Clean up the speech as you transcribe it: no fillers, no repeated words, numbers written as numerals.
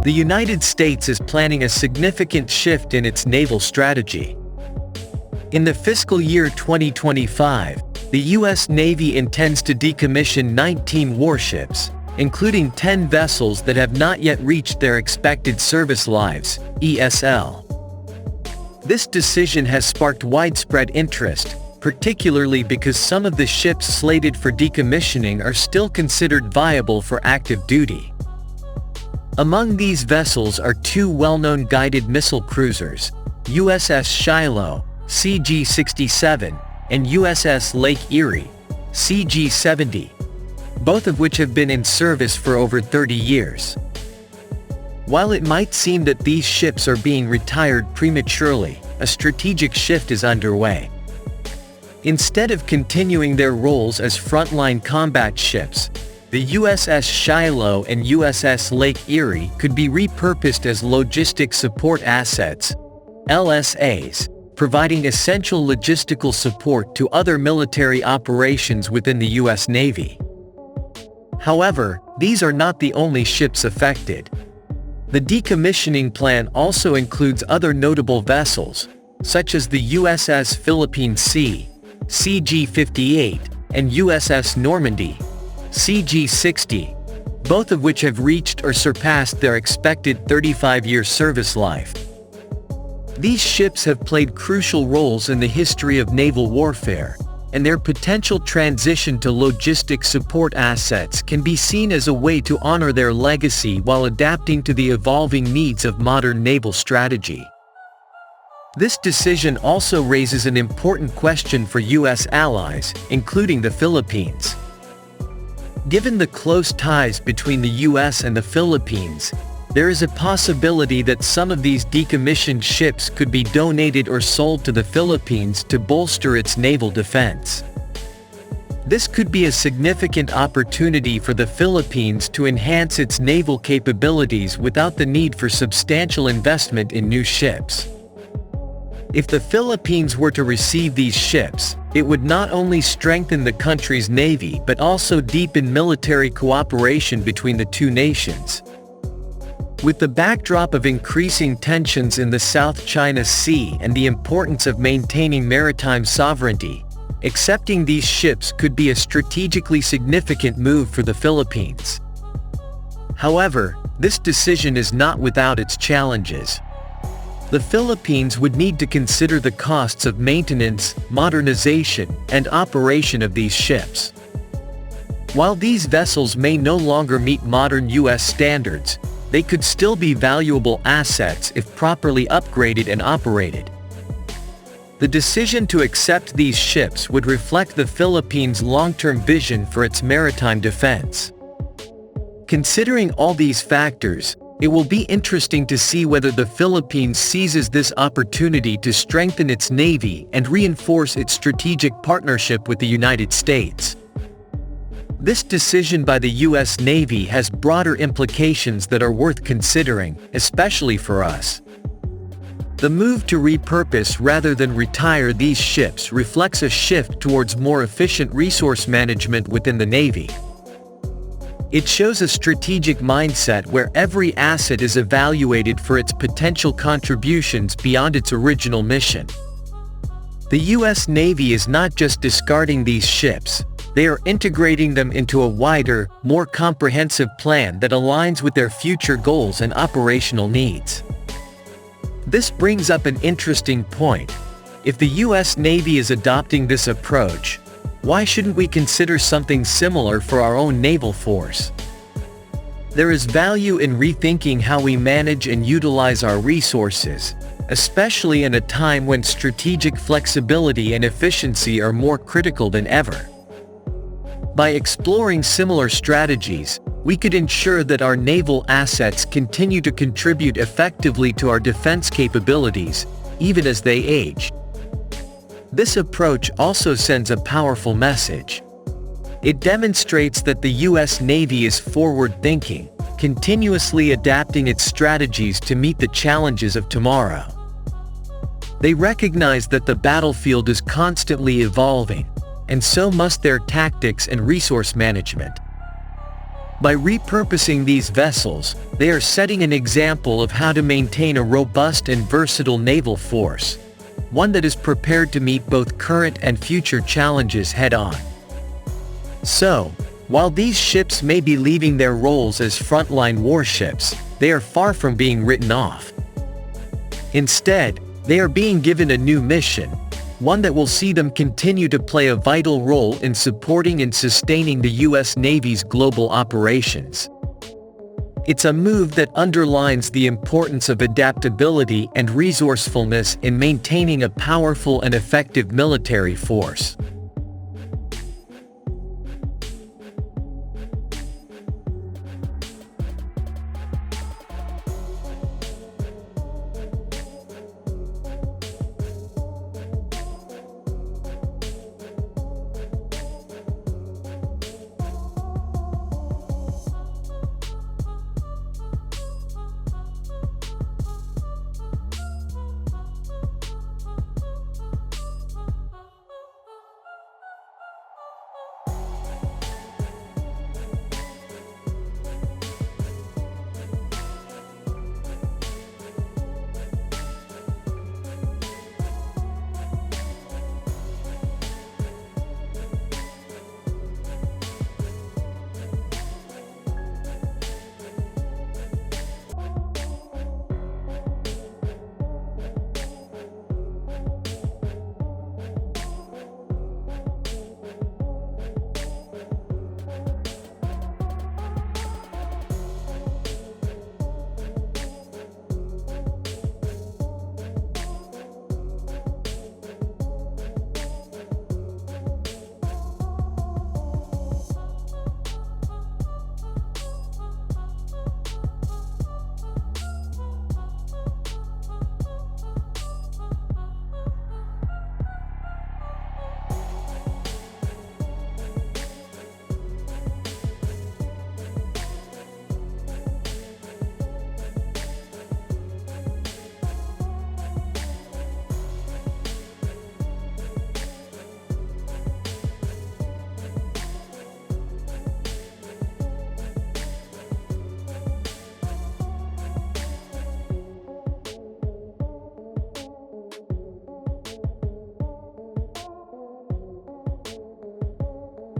the United States is planning a significant shift in its naval strategy. In the fiscal year 2025, the U.S. Navy intends to decommission 19 warships, including 10 vessels that have not yet reached their expected service lives, ESL. This decision has sparked widespread interest, particularly because some of the ships slated for decommissioning are still considered viable for active duty. Among these vessels are two well-known guided missile cruisers, USS Shiloh, CG-67, and USS Lake Erie, CG-70, both of which have been in service for over 30 years. While it might seem that these ships are being retired prematurely, a strategic shift is underway. Instead of continuing their roles as frontline combat ships, the USS Shiloh and USS Lake Erie could be repurposed as logistic support assets, LSAs, providing essential logistical support to other military operations within the U.S. Navy. However, these are not the only ships affected. The decommissioning plan also includes other notable vessels, such as the USS Philippine Sea, CG-58, and USS Normandy, CG-60, both of which have reached or surpassed their expected 35-year service life. These ships have played crucial roles in the history of naval warfare, and their potential transition to logistic support assets can be seen as a way to honor their legacy while adapting to the evolving needs of modern naval strategy. This decision also raises an important question for U.S. allies, including the Philippines. Given the close ties between the U.S. and the Philippines, there is a possibility that some of these decommissioned ships could be donated or sold to the Philippines to bolster its naval defense. This could be a significant opportunity for the Philippines to enhance its naval capabilities without the need for substantial investment in new ships. If the Philippines were to receive these ships, it would not only strengthen the country's navy but also deepen military cooperation between the two nations. With the backdrop of increasing tensions in the South China Sea and the importance of maintaining maritime sovereignty, accepting these ships could be a strategically significant move for the Philippines. However, this decision is not without its challenges. The Philippines would need to consider the costs of maintenance, modernization, and operation of these ships. While these vessels may no longer meet modern U.S. standards, they could still be valuable assets if properly upgraded and operated. The decision to accept these ships would reflect the Philippines' long-term vision for its maritime defense. Considering all these factors, it will be interesting to see whether the Philippines seizes this opportunity to strengthen its navy and reinforce its strategic partnership with the United States. This decision by the U.S. Navy has broader implications that are worth considering, especially for us. The move to repurpose rather than retire these ships reflects a shift towards more efficient resource management within the Navy. It shows a strategic mindset where every asset is evaluated for its potential contributions beyond its original mission. The U.S. Navy is not just discarding these ships, they are integrating them into a wider, more comprehensive plan that aligns with their future goals and operational needs. This brings up an interesting point. If the U.S. Navy is adopting this approach, why shouldn't we consider something similar for our own naval force? There is value in rethinking how we manage and utilize our resources, especially in a time when strategic flexibility and efficiency are more critical than ever. By exploring similar strategies, we could ensure that our naval assets continue to contribute effectively to our defense capabilities, even as they age. This approach also sends a powerful message. It demonstrates that the U.S. Navy is forward-thinking, continuously adapting its strategies to meet the challenges of tomorrow. They recognize that the battlefield is constantly evolving, and so must their tactics and resource management. By repurposing these vessels, they are setting an example of how to maintain a robust and versatile naval force, one that is prepared to meet both current and future challenges head-on. So, while these ships may be leaving their roles as frontline warships, they are far from being written off. Instead, they are being given a new mission, one that will see them continue to play a vital role in supporting and sustaining the U.S. Navy's global operations. It's a move that underlines the importance of adaptability and resourcefulness in maintaining a powerful and effective military force.